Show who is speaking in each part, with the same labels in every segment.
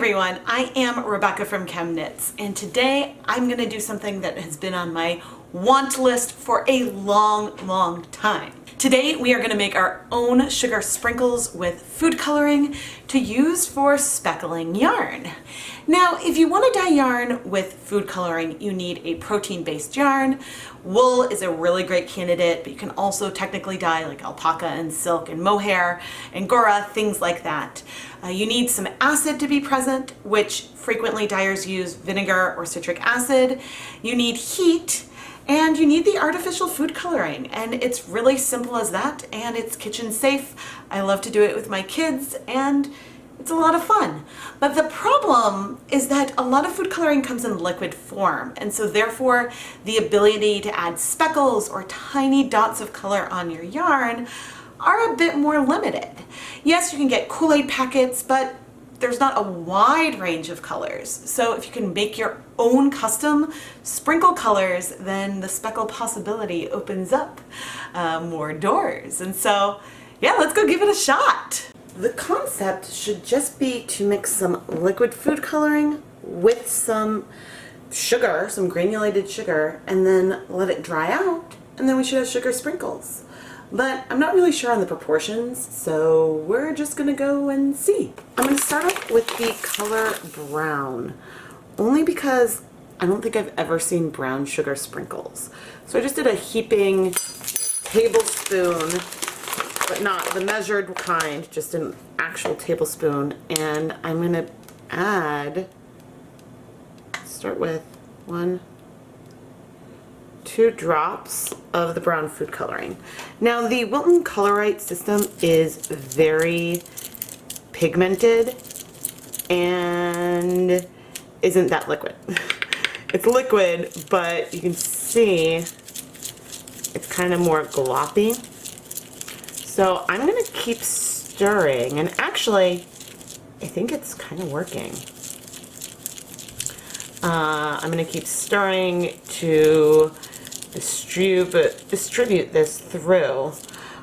Speaker 1: everyone, I am Rebecca from ChemKnits, and today I'm going to do something that has been on my want list for a long time. Today we are going to make our own sugar sprinkles with food coloring to use for speckling yarn. Now, if you want to dye yarn with food coloring, you need a protein-based yarn. Wool is a really great candidate, but you can also technically dye like alpaca and silk and mohair, angora, things like that. You need some acid to be present, which frequently dyers use vinegar or citric acid. You need heat, and you need the artificial food coloring, and it's really simple as that, and it's kitchen safe. I love to do it with my kids, and it's a lot of fun. But the problem is that a lot of food coloring comes in liquid form, and so therefore the ability to add speckles or tiny dots of color on your yarn are a bit more limited. Yes, you can get Kool-Aid packets, but there's not a wide range of colors. So if you can make your own custom sprinkle colors, then the speckle possibility opens up more doors. And so, yeah, let's go give it a shot. The concept should just be to mix some liquid food coloring with some sugar, some granulated sugar, and then let it dry out, and then we should have sugar sprinkles. But I'm not really sure on the proportions, so we're just gonna go and see. I'm gonna start off with the color brown, only because I don't think I've ever seen brown sugar sprinkles. So I just did a heaping tablespoon, but not the measured kind, just an actual tablespoon. And I'm gonna start with 2 drops of the brown food coloring. Now the Wilton Colorite system is very pigmented and isn't that liquid. It's liquid, but you can see it's kind of more gloppy. So I'm gonna keep stirring, and actually I think it's kind of working. I'm gonna keep stirring to distribute this through.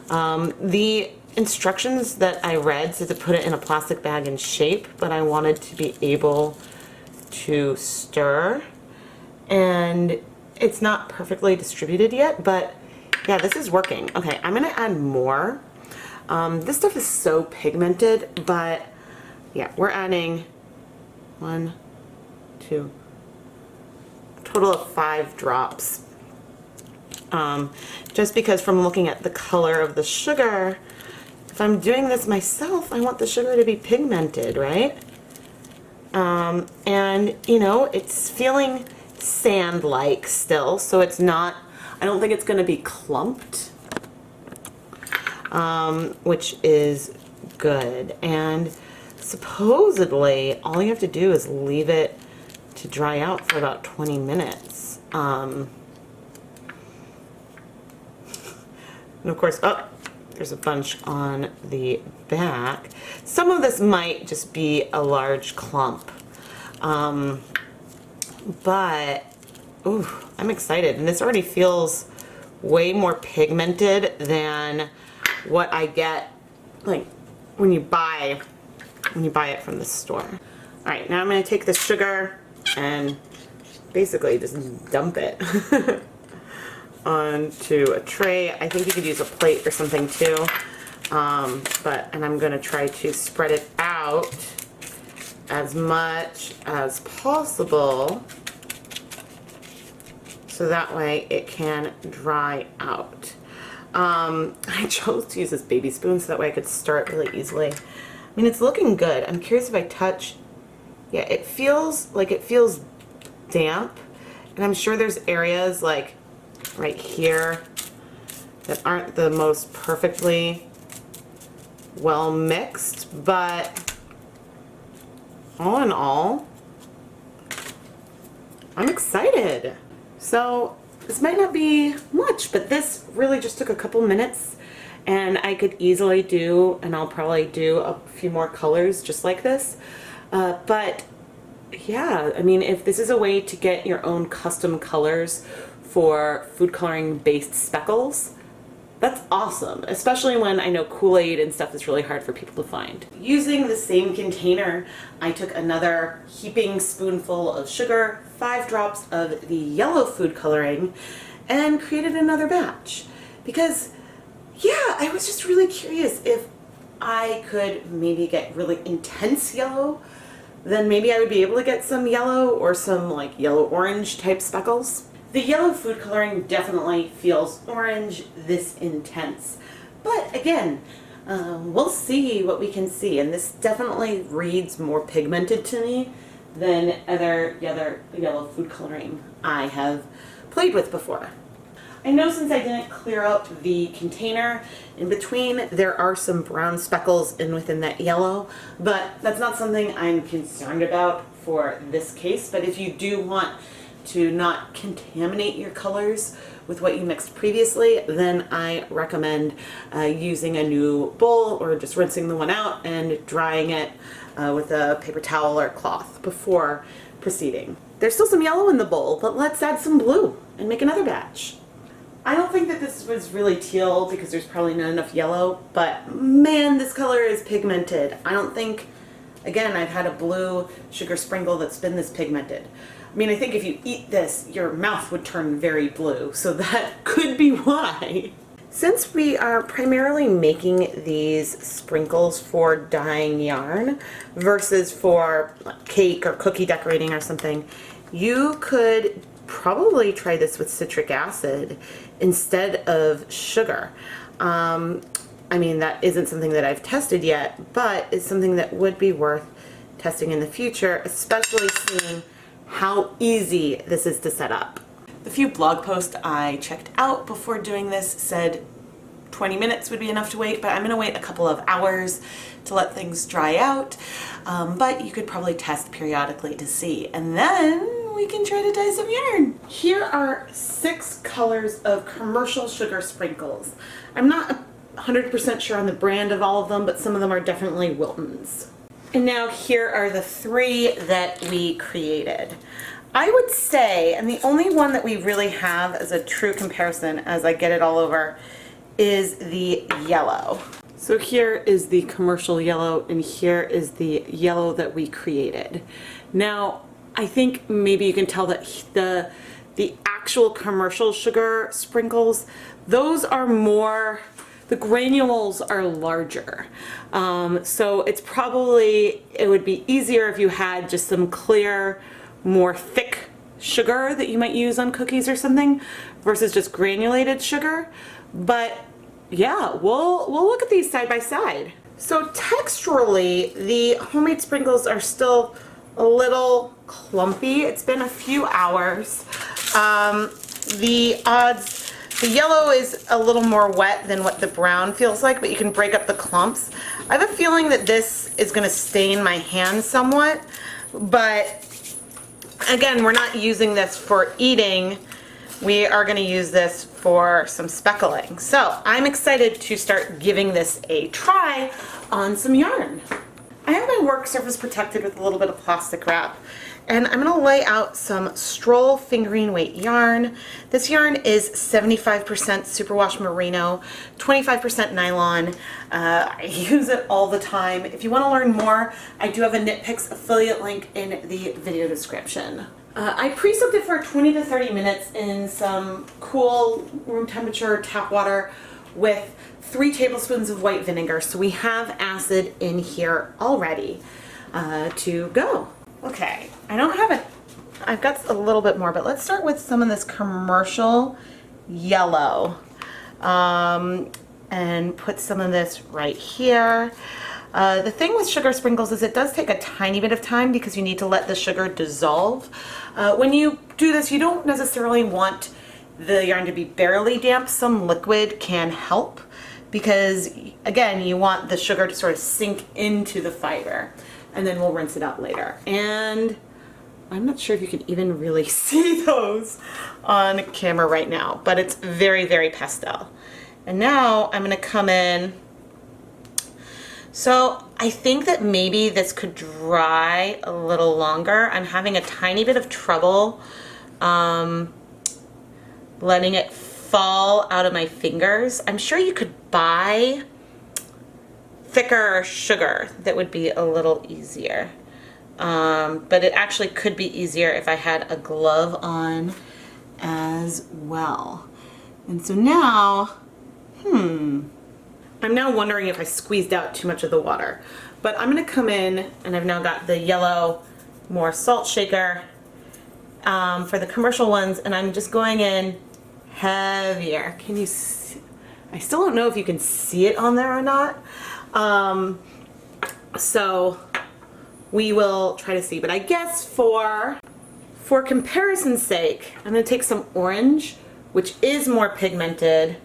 Speaker 1: The instructions that I read said to put it in a plastic bag and shape, but I wanted to be able to stir, and it's not perfectly distributed yet, but yeah, this is working. Okay, I'm gonna add more. This stuff is so pigmented, but yeah, we're adding 1, 2, total of 5 drops. Just because from looking at the color of the sugar, if I'm doing this myself, I want the sugar to be pigmented, right? And you know, it's feeling sand-like still, so it's not, I don't think it's going to be clumped, which is good. And supposedly all you have to do is leave it to dry out for about 20 minutes. And of course, there's a bunch on the back. Some of this might just be a large clump. But, ooh, I'm excited. And this already feels way more pigmented than what I get like when you buy it from the store. All right, now I'm going to take the sugar and basically just dump it onto a tray. I think you could use a plate or something too, and I'm going to try to spread it out as much as possible so that way it can dry out. I chose to use this baby spoon so that way I could stir it really easily. I mean, it's looking good. I'm curious if I touch, yeah, it feels damp, and I'm sure there's areas like right here that aren't the most perfectly well mixed, but all in all, I'm excited. So this might not be much, but this really just took a couple minutes, and I could easily do, and I'll probably do a few more colors just like this. But yeah, I mean, if this is a way to get your own custom colors for food coloring based speckles, That's awesome, especially when I know Kool-Aid and stuff is really hard for people to find. Using the same container, I took another heaping spoonful of sugar, 5 drops of the yellow food coloring, and created another batch. Because, yeah, I was just really curious if I could maybe get really intense yellow, then maybe I would be able to get some yellow or some like yellow-orange type speckles. The yellow food coloring definitely feels orange this intense, but again, we'll see what we can see, and this definitely reads more pigmented to me than other yellow food coloring I have played with before. I know since I didn't clear out the container, in between there are some brown speckles within that yellow, but that's not something I'm concerned about for this case. But if you do want to not contaminate your colors with what you mixed previously, then I recommend using a new bowl or just rinsing the one out and drying it with a paper towel or cloth before proceeding. There's still some yellow in the bowl, but let's add some blue and make another batch. I don't think that this was really teal because there's probably not enough yellow, but man, this color is pigmented. I don't think, again, I've had a blue sugar sprinkle that's been this pigmented. I mean, I think if you eat this, your mouth would turn very blue, so that could be why. Since we are primarily making these sprinkles for dyeing yarn versus for cake or cookie decorating or something, you could probably try this with citric acid instead of sugar. I mean, that isn't something that I've tested yet, but it's something that would be worth testing in the future, especially seeing how easy this is to set up. The few blog posts I checked out before doing this said 20 minutes would be enough to wait, but I'm going to wait a couple of hours to let things dry out. But you could probably test periodically to see, and then we can try to dye some yarn. Here are 6 colors of commercial sugar sprinkles. I'm not 100% sure on the brand of all of them, but some of them are definitely Wilton's. And now here are the 3 that we created. I would say, and the only one that we really have as a true comparison as I get it all over, is the yellow. So here is the commercial yellow, and here is the yellow that we created. Now, I think maybe you can tell that the actual commercial sugar sprinkles, those are more, the granules are larger. So it's probably, it would be easier if you had just some clear, more thick sugar that you might use on cookies or something versus just granulated sugar. But yeah, we'll look at these side by side. So texturally, the homemade sprinkles are still a little clumpy. It's been a few hours. The yellow is a little more wet than what the brown feels like, but you can break up the clumps. I have a feeling that this is going to stain my hand somewhat, but again, we're not using this for eating. We are going to use this for some speckling. So I'm excited to start giving this a try on some yarn. I have my work surface protected with a little bit of plastic wrap, and I'm going to lay out some Stroll fingering weight yarn. This yarn is 75% superwash merino, 25% nylon. I use it all the time. If you want to learn more, I do have a Knit Picks affiliate link in the video description. I pre-soaked it for 20 to 30 minutes in some cool room temperature tap water with 3 tablespoons of white vinegar. So we have acid in here already to go. Okay, I don't have it. I've got a little bit more, but let's start with some of this commercial yellow and put some of this right here. The thing with sugar sprinkles is it does take a tiny bit of time because you need to let the sugar dissolve. When you do this, you don't necessarily want the yarn to be barely damp. Some liquid can help because, again, you want the sugar to sort of sink into the fiber, and then we'll rinse it out later. And I'm not sure if you can even really see those on camera right now, but it's very, very pastel. And now I'm going to come in. So I think that maybe this could dry a little longer. I'm having a tiny bit of trouble letting it fall out of my fingers. I'm sure you could buy thicker sugar that would be a little easier. But it actually could be easier if I had a glove on as well. And so now, I'm now wondering if I squeezed out too much of the water. But I'm gonna come in, and I've now got the yellow, more salt shaker for the commercial ones, and I'm just going in heavier. Can you see? I still don't know if you can see it on there or not. So we will try to see, but I guess for comparison's sake, I'm gonna take some orange, which is more pigmented,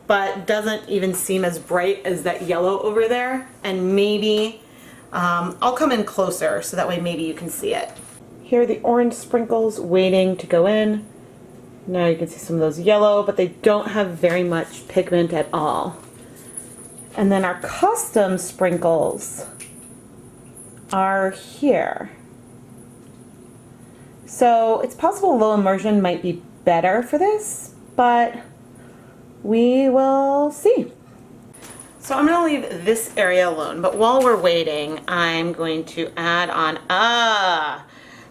Speaker 1: but doesn't even seem as bright as that yellow over there, and maybe I'll come in closer so that way maybe you can see it. Here are the orange sprinkles waiting to go in. Now you can see some of those yellow, but they don't have very much pigment at all. And then our custom sprinkles are here. So it's possible low immersion might be better for this, but we will see. So I'm gonna leave this area alone, but while we're waiting, I'm going to add on,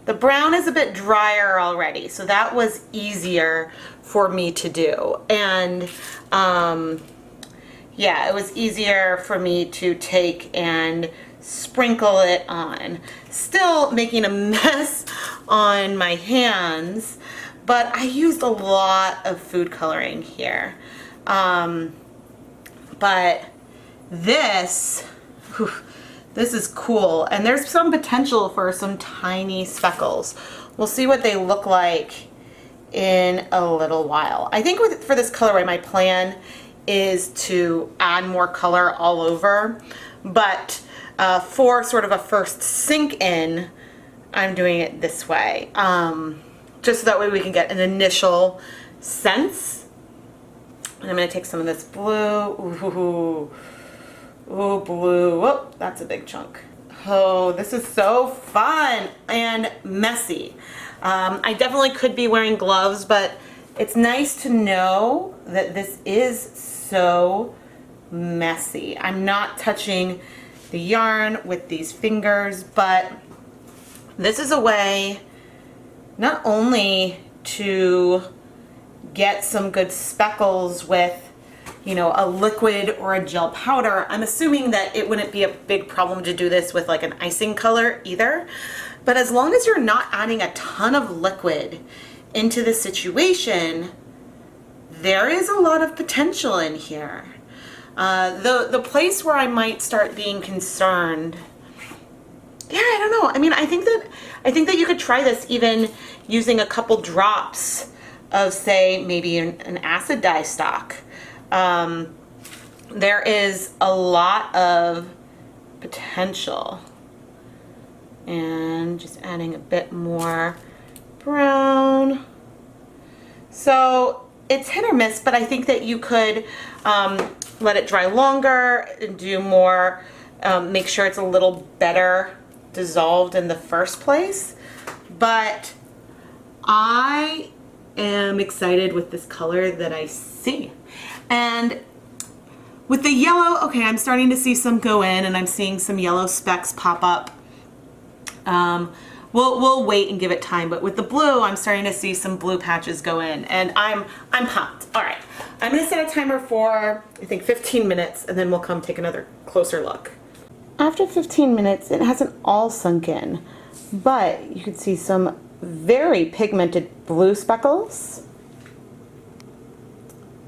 Speaker 1: the brown is a bit drier already, so that was easier for me to do. And yeah, it was easier for me to take and sprinkle it on. Still making a mess on my hands, but I used a lot of food coloring here. But this is cool, and there's some potential for some tiny speckles. We'll see what they look like in a little while. I think for this colorway, my plan is to add more color all over, but for sort of a first sink in, I'm doing it this way, just so that way we can get an initial sense. And I'm gonna take some of this blue. Ooh, blue. Whoop, that's a big chunk. Oh, this is so fun and messy. I definitely could be wearing gloves, but it's nice to know that this is so messy. I'm not touching the yarn with these fingers, but this is a way not only to get some good speckles with, you know, a liquid or a gel powder. I'm assuming that it wouldn't be a big problem to do this with like an icing color either. But as long as you're not adding a ton of liquid into the situation, there is a lot of potential in here. The place where I might start being concerned, yeah, I don't know. I mean, I think that you could try this even using a couple drops of, say, maybe an acid dye stock. There is a lot of potential. And just adding a bit more brown. So it's hit or miss, but I think that you could let it dry longer and do more, make sure it's a little better dissolved in the first place. But I am excited with this color that I see. And with the yellow, okay, I'm starting to see some go in, and I'm seeing some yellow specks pop up. We'll wait and give it time, but with the blue, I'm starting to see some blue patches go in, and I'm pumped. All right, I'm gonna set a timer for, I think, 15 minutes, and then we'll come take another closer look. After 15 minutes, it hasn't all sunk in, but you can see some very pigmented blue speckles,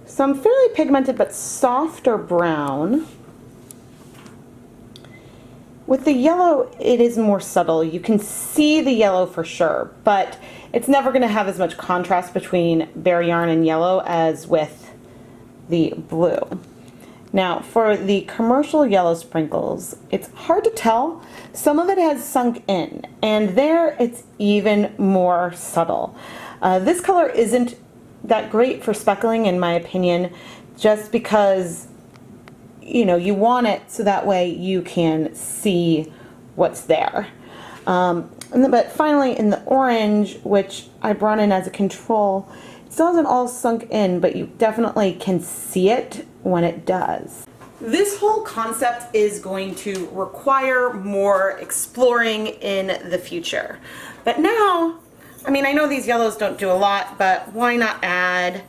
Speaker 1: some fairly pigmented but softer brown. With the yellow, it is more subtle. You can see the yellow for sure, but it's never going to have as much contrast between bare yarn and yellow as with the blue. Now, for the commercial yellow sprinkles, it's hard to tell. Some of it has sunk in, and there it's even more subtle. This color isn't that great for speckling, in my opinion, just because, you know, you want it so that way you can see what's there. But finally in the orange, which I brought in as a control, still hasn't all sunk in, but you definitely can see it when it does. This whole concept is going to require more exploring in the future. But now, I mean, I know these yellows don't do a lot, but why not add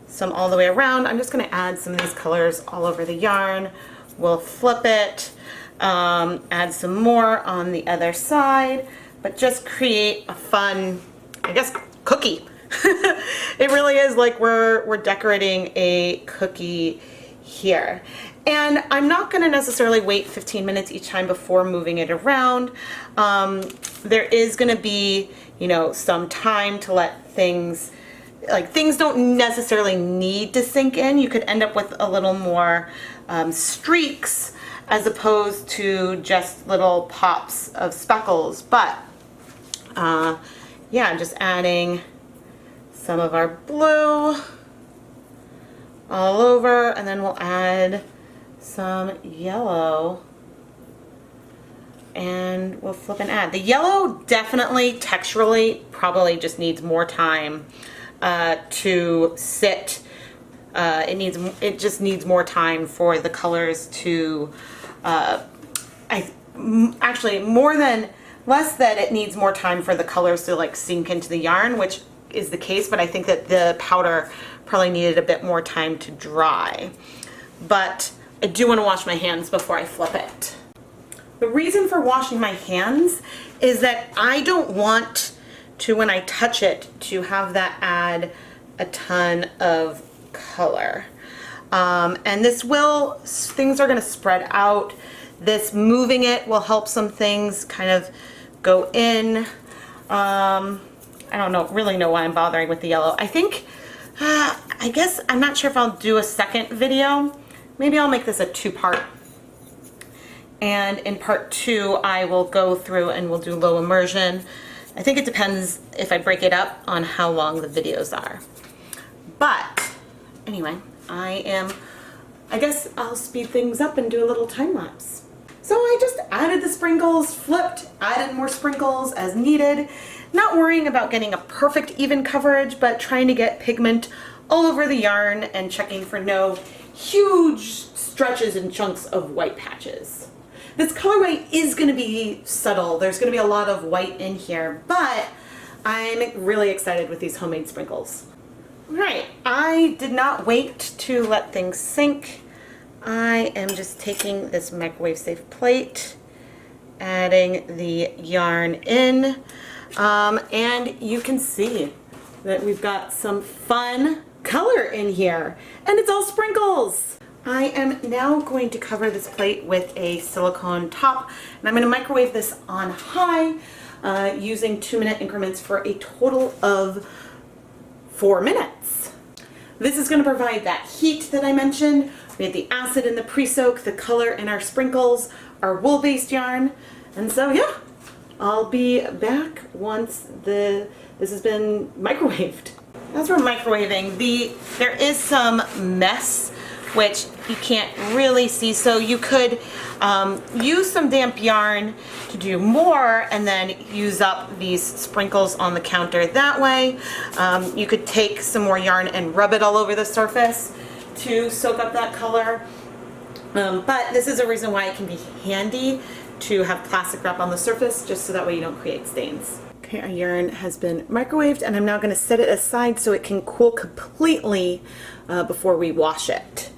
Speaker 1: some all the way around? I'm just gonna add some of these colors all over the yarn. We'll flip it, add some more on the other side, but just create a fun, I guess, cookie. It really is like we're decorating a cookie here. And I'm not going to necessarily wait 15 minutes each time before moving it around. There is going to be, you know, some time to let things, like things don't necessarily need to sink in. You could end up with a little more streaks as opposed to just little pops of speckles. But yeah, just adding some of our blue all over, and then we'll add some yellow and we'll flip and add. The yellow definitely texturally probably just needs more time to sit. It just needs more time for the colors to actually less that it needs more time for the colors to like sink into the yarn, which is the case, but I think that the powder probably needed a bit more time to dry. But I do want to wash my hands before I flip it. The reason for washing my hands is that I don't want to, when I touch it, to have that add a ton of color. And things are going to spread out. This moving it will help some things kind of go in. I don't really know why I'm bothering with the yellow. I think, I guess, I'm not sure if I'll do a second video. Maybe I'll make this a two-part. And in part 2, I will go through and we'll do low immersion. I think it depends if I break it up on how long the videos are. But anyway, I guess I'll speed things up and do a little time lapse. So I just added the sprinkles, flipped, added more sprinkles as needed. Not worrying about getting a perfect even coverage, but trying to get pigment all over the yarn and checking for no huge stretches and chunks of white patches. This colorway is going to be subtle. There's going to be a lot of white in here, but I'm really excited with these homemade sprinkles. Right, I did not wait to let things sink. I am just taking this microwave safe plate, adding the yarn in, and you can see that we've got some fun color in here, and it's all sprinkles. I am now going to cover this plate with a silicone top, and I'm going to microwave this on high using 2-minute increments for a total of 4 minutes. This is going to provide that heat that I mentioned. We had the acid in the pre-soak, the color in our sprinkles, our wool-based yarn, and so yeah, I'll be back once this has been microwaved. As we're microwaving, there is some mess which you can't really see, so you could use some damp yarn to do more and then use up these sprinkles on the counter that way. You could take some more yarn and rub it all over the surface to soak up that color. But this is a reason why it can be handy to have plastic wrap on the surface, just so that way you don't create stains. Okay, our yarn has been microwaved, and I'm now going to set it aside so it can cool completely before we wash it.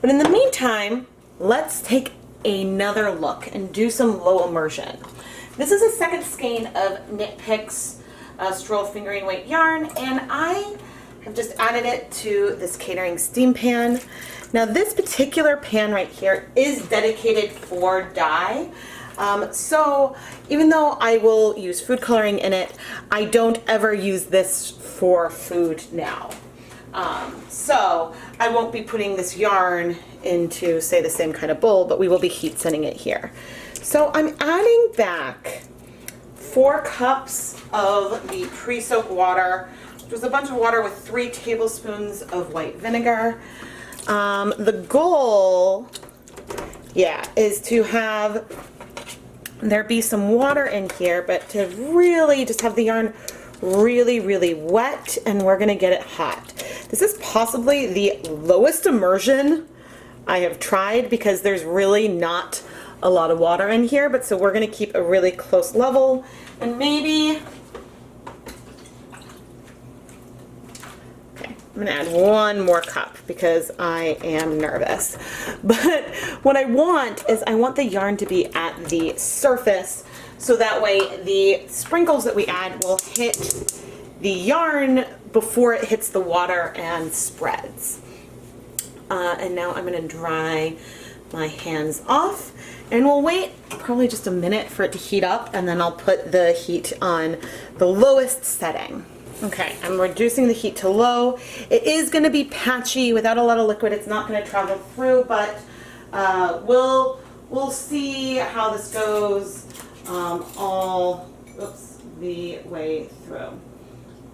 Speaker 1: But in the meantime, let's take another look and do some low immersion. This is a second skein of Knit Picks Stroll fingering weight yarn, and I have just added it to this catering steam pan. Now this particular pan right here is dedicated for dye. So even though I will use food coloring in it, I don't ever use this for food now. So I won't be putting this yarn into, say, the same kind of bowl, but we will be heat setting it here. So I'm adding back 4 cups of the pre-soak water. There's a bunch of water with 3 tablespoons of white vinegar. The goal, is to have there be some water in here, but to really just have the yarn really, really wet, and we're gonna get it hot. This is possibly the lowest immersion I have tried because there's really not a lot of water in here, but so we're going to keep a really close level, and maybe, okay, I'm going to add one more cup because I am nervous. But what I want is I want the yarn to be at the surface, so that way the sprinkles that we add will hit the yarn before it hits the water and spreads. And now I'm going to dry my hands off, and we'll wait probably just a minute for it to heat up, and then I'll put the heat on the lowest setting. Okay, I'm reducing the heat to low. It is going to be patchy without a lot of liquid. It's not going to travel through, but we'll see how this goes all the way through.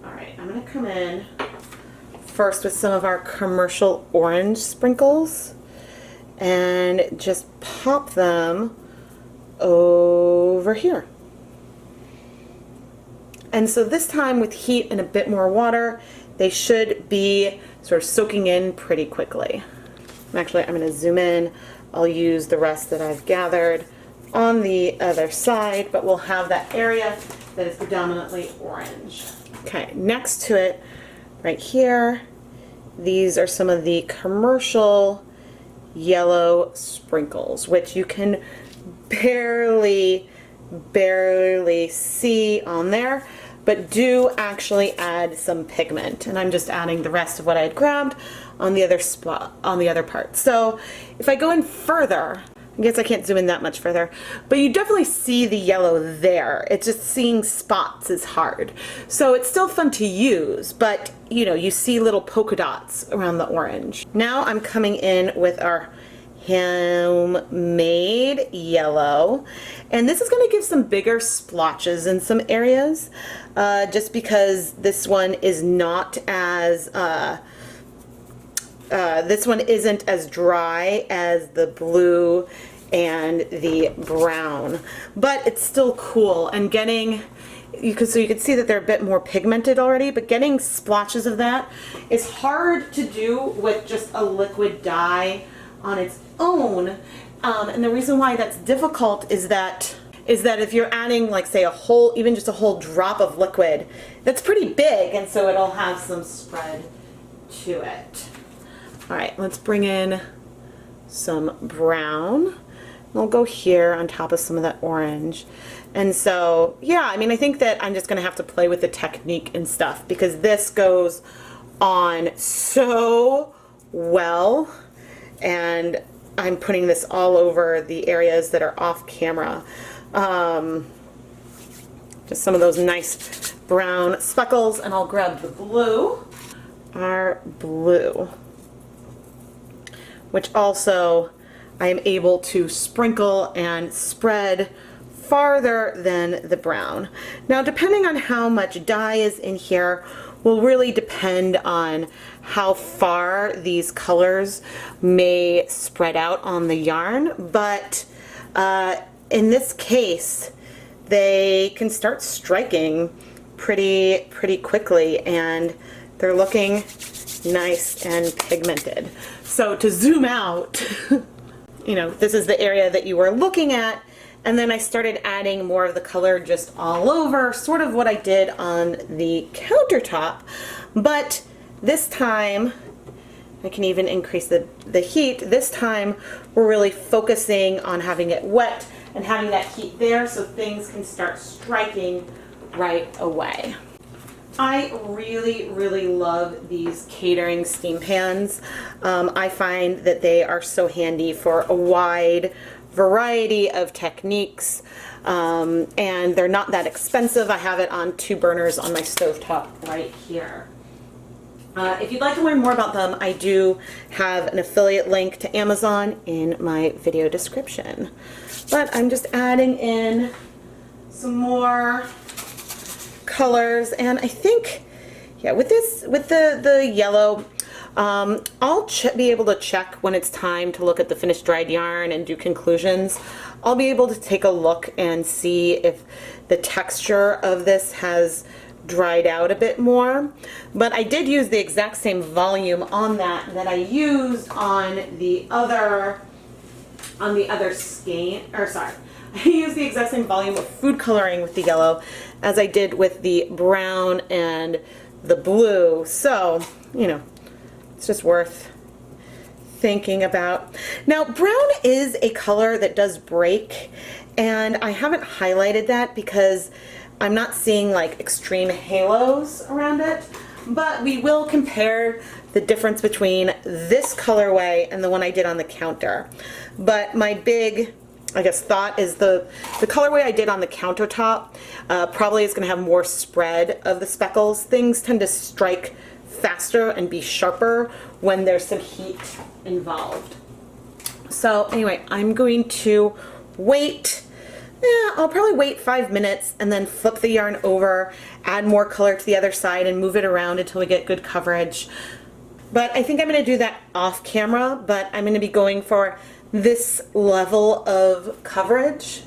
Speaker 1: All right, I'm going to come in first with some of our commercial orange sprinkles and just pop them over here. And so this time with heat and a bit more water, they should be sort of soaking in pretty quickly. Actually, I'm going to zoom in. I'll use the rest that I've gathered on the other side, but we'll have that area that is predominantly orange. Okay, next to it, right here, these are some of the commercial yellow sprinkles, which you can barely see on there, but do actually add some pigment. And I'm just adding the rest of what I had grabbed on the other spot, on the other part. So if I go in further, I guess I can't zoom in that much further, but you definitely see the yellow there. It's just seeing spots is hard. So it's still fun to use, but you know, you see little polka dots around the orange. Now I'm coming in with our handmade yellow, and this is going to give some bigger splotches in some areas, just because this one is not as this one isn't as dry as the blue and the brown, but it's still cool. And getting, so you can see that they're a bit more pigmented already, but getting splotches of that is hard to do with just a liquid dye on its own. And the reason why that's difficult is that if you're adding, like, say, a whole, even just a whole drop of liquid, that's pretty big, and so it'll have some spread to it. All right, let's bring in some brown. We'll go here on top of some of that orange. And so, yeah, I mean, I think that I'm just gonna have to play with the technique and stuff, because this goes on so well, and I'm putting this all over the areas that are off camera. Just some of those nice brown speckles, and I'll grab the blue, our blue, which also I am able to sprinkle and spread farther than the brown. Now, depending on how much dye is in here will really depend on how far these colors may spread out on the yarn, but in this case they can start striking pretty quickly, and they're looking nice and pigmented. So to zoom out, you know, this is the area that you were looking at, and then I started adding more of the color just all over, sort of what I did on the countertop, but this time I can even increase the heat. This time we're really focusing on having it wet and having that heat there so things can start striking right away. I really love these catering steam pans. I find that they are so handy for a wide variety of techniques, and they're not that expensive. I have it on 2 burners on my stovetop right here. If you'd like to learn more about them, I do have an affiliate link to Amazon in my video description. But I'm just adding in some more colors, and I think, yeah, with the yellow, I'll be able to check when it's time to look at the finished dried yarn and do conclusions. I'll be able to take a look and see if the texture of this has dried out a bit more, but I did use the exact same volume on that I used on the other skein, or sorry, I used the exact same volume of food coloring with the yellow as I did with the brown and the blue. So, you know, it's just worth thinking about. Now, brown is a color that does break, and I haven't highlighted that because I'm not seeing like extreme halos around it, but we will compare the difference between this colorway and the one I did on the counter. But my big, I guess, thought is the colorway I did on the countertop probably is going to have more spread of the speckles. Things tend to strike faster and be sharper when there's some heat involved. So anyway, I'm going to wait. I'll probably wait 5 minutes and then flip the yarn over, add more color to the other side, and move it around until we get good coverage. But I think I'm going to do that off camera, but I'm going to be going for this level of coverage.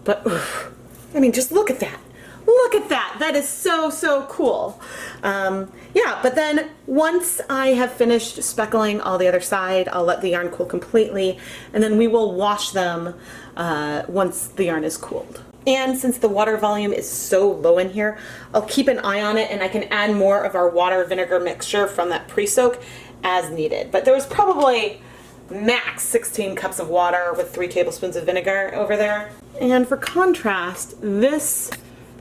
Speaker 1: But oof, I mean, just look at that. Look at that. That is so, so cool. Yeah, but then once I have finished speckling all the other side, I'll let the yarn cool completely, and then we will wash them once the yarn is cooled. And since the water volume is so low in here, I'll keep an eye on it, and I can add more of our water vinegar mixture from that pre-soak as needed. But there was probably max 16 cups of water with 3 tablespoons of vinegar over there. And for contrast, this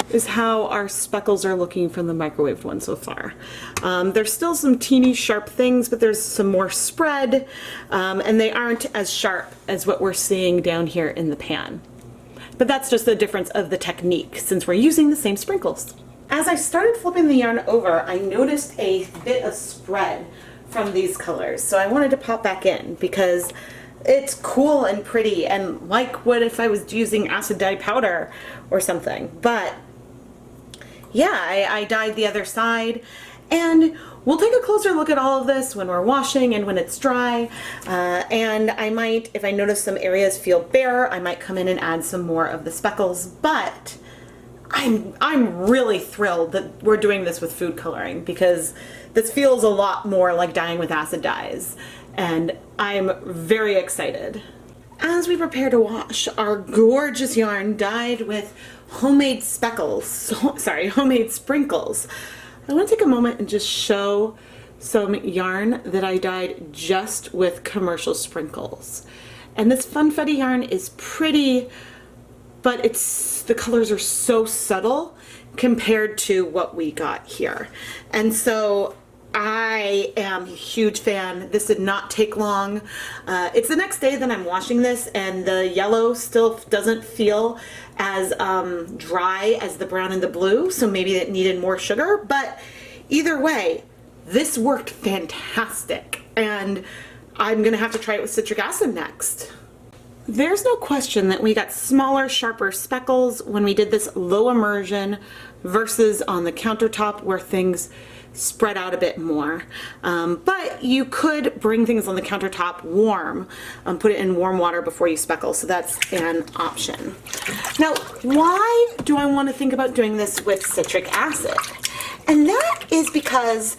Speaker 1: is how our speckles are looking from the microwaved one so far. There's still some teeny sharp things, but there's some more spread, and they aren't as sharp as what we're seeing down here in the pan. But that's just the difference of the technique since we're using the same sprinkles. As I started flipping the yarn over, I noticed a bit of spread from these colors, so I wanted to pop back in because it's cool and pretty and like what if I was using acid dye powder or something. But yeah, I dyed the other side, and we'll take a closer look at all of this when we're washing and when it's dry. And I might, if I notice some areas feel bare, I might come in and add some more of the speckles. But I'm really thrilled that we're doing this with food coloring because this feels a lot more like dyeing with acid dyes, and I'm very excited. As we prepare to wash our gorgeous yarn dyed with homemade homemade sprinkles, I want to take a moment and just show some yarn that I dyed just with commercial sprinkles. And this funfetti yarn is pretty, but the colors are so subtle compared to what we got here. And so I am a huge fan. This did not take long. It's the next day that I'm washing this, and the yellow still doesn't feel as dry as the brown and the blue, so maybe it needed more sugar, but either way, this worked fantastic, and I'm gonna have to try it with citric acid next. There's no question that we got smaller, sharper speckles when we did this low immersion versus on the countertop where things spread out a bit more. But you could bring things on the countertop warm, put it in warm water before you speckle, so that's an option. Now, why do I want to think about doing this with citric acid? And that is because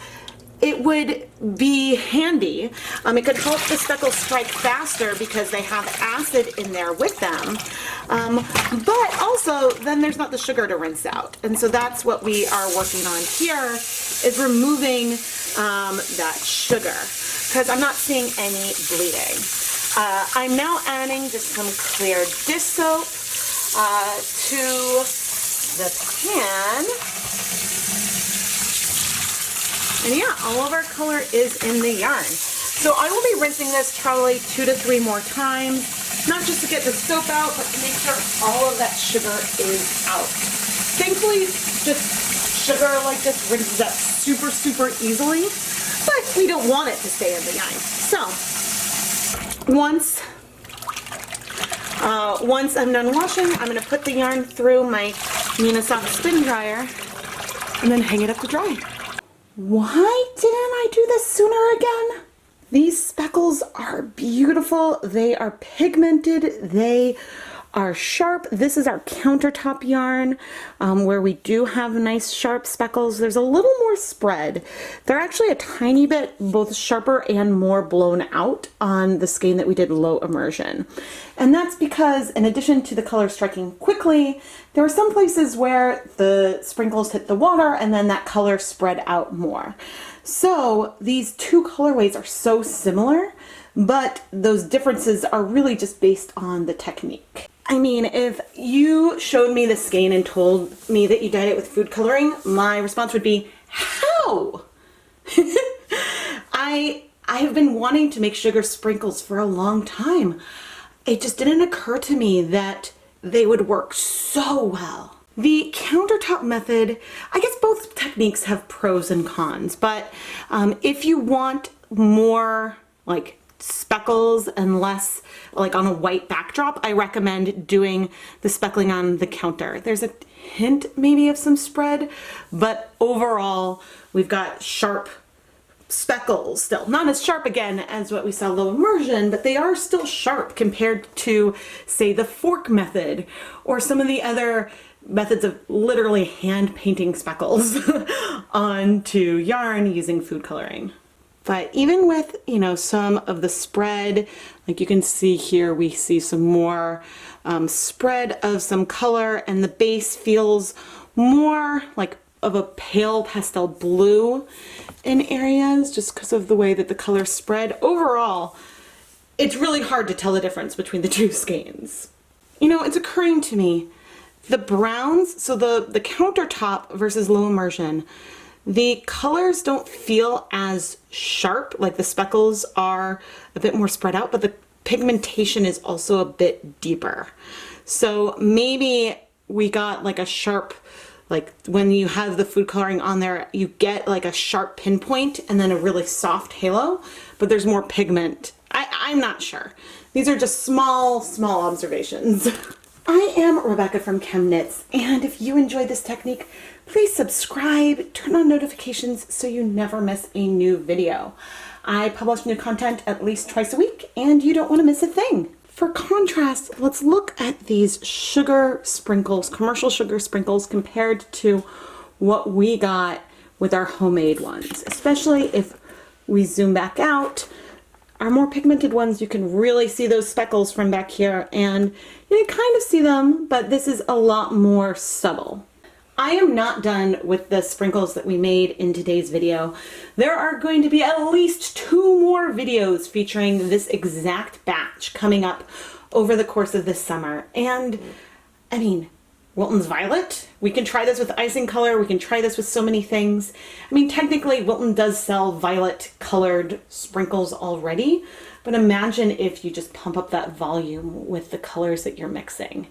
Speaker 1: it would be handy. It could help the speckles strike faster because they have acid in there with them. But also, then there's not the sugar to rinse out. And so that's what we are working on here, is removing that sugar, because I'm not seeing any bleeding. I'm now adding just some clear dish soap to the pan. And yeah, all of our color is in the yarn. So I will be rinsing this probably 2 to 3 more times, not just to get the soap out, but to make sure all of that sugar is out. Thankfully, just sugar like this rinses out super, super easily, but we don't want it to stay in the yarn. So once I'm done washing, I'm gonna put the yarn through my Unisoft spin dryer and then hang it up to dry. Why didn't I do this sooner again? These speckles are beautiful. They are pigmented. They our sharp. This is our countertop yarn, where we do have nice sharp speckles. There's a little more spread. They're actually a tiny bit both sharper and more blown out on the skein that we did low immersion. And that's because in addition to the color striking quickly, there were some places where the sprinkles hit the water and then that color spread out more. So these two colorways are so similar, but those differences are really just based on the technique. I mean, if you showed me the skein and told me that you dyed it with food coloring, my response would be, how? I have been wanting to make sugar sprinkles for a long time. It just didn't occur to me that they would work so well. The countertop method, I guess both techniques have pros and cons, but if you want more like speckles and less like on a white backdrop, I recommend doing the speckling on the counter. There's a hint maybe of some spread, but overall we've got sharp speckles still. Not as sharp again as what we saw low immersion, but they are still sharp compared to, say, the fork method or some of the other methods of literally hand painting speckles onto yarn using food coloring. But even with, you know, some of the spread, like you can see here, we see some more spread of some color, and the base feels more like of a pale pastel blue in areas just because of the way that the color spread. Overall, it's really hard to tell the difference between the two skeins. You know, it's occurring to me, the browns, so the countertop versus low immersion, the colors don't feel as sharp, like the speckles are a bit more spread out, but the pigmentation is also a bit deeper. So maybe we got like a sharp, like when you have the food coloring on there, you get like a sharp pinpoint and then a really soft halo, but there's more pigment. I'm not sure. These are just small observations. I am Rebecca from ChemKnits, and if you enjoyed this technique, please subscribe, turn on notifications so you never miss a new video. I publish new content at least twice a week, and you don't want to miss a thing. For contrast, let's look at these sugar sprinkles, commercial sugar sprinkles, compared to what we got with our homemade ones. Especially if we zoom back out, our more pigmented ones, you can really see those speckles from back here, and you can kind of see them, but this is a lot more subtle. I am not done with the sprinkles that we made in today's video. There are going to be at least 2 more videos featuring this exact batch coming up over the course of this summer. And I mean, Wilton's Violet, we can try this with icing color, we can try this with so many things. I mean, technically Wilton does sell violet colored sprinkles already, but imagine if you just pump up that volume with the colors that you're mixing.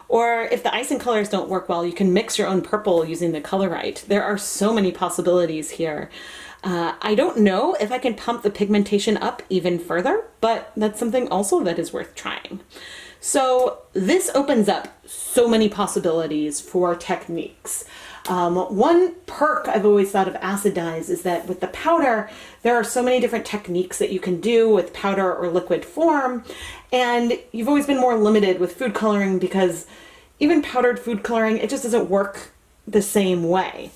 Speaker 1: Or if the icing colors don't work well, you can mix your own purple using the Colorite. There are so many possibilities here. I don't know if I can pump the pigmentation up even further, but that's something also that is worth trying. So this opens up so many possibilities for techniques. One perk I've always thought of acid dyes is that with the powder, there are so many different techniques that you can do with powder or liquid form, and you've always been more limited with food coloring because even powdered food coloring, it just doesn't work the same way.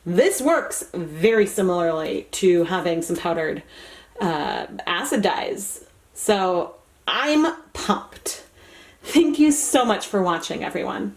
Speaker 1: This works very similarly to having some powdered acid dyes. So I'm pumped. Thank you so much for watching, everyone.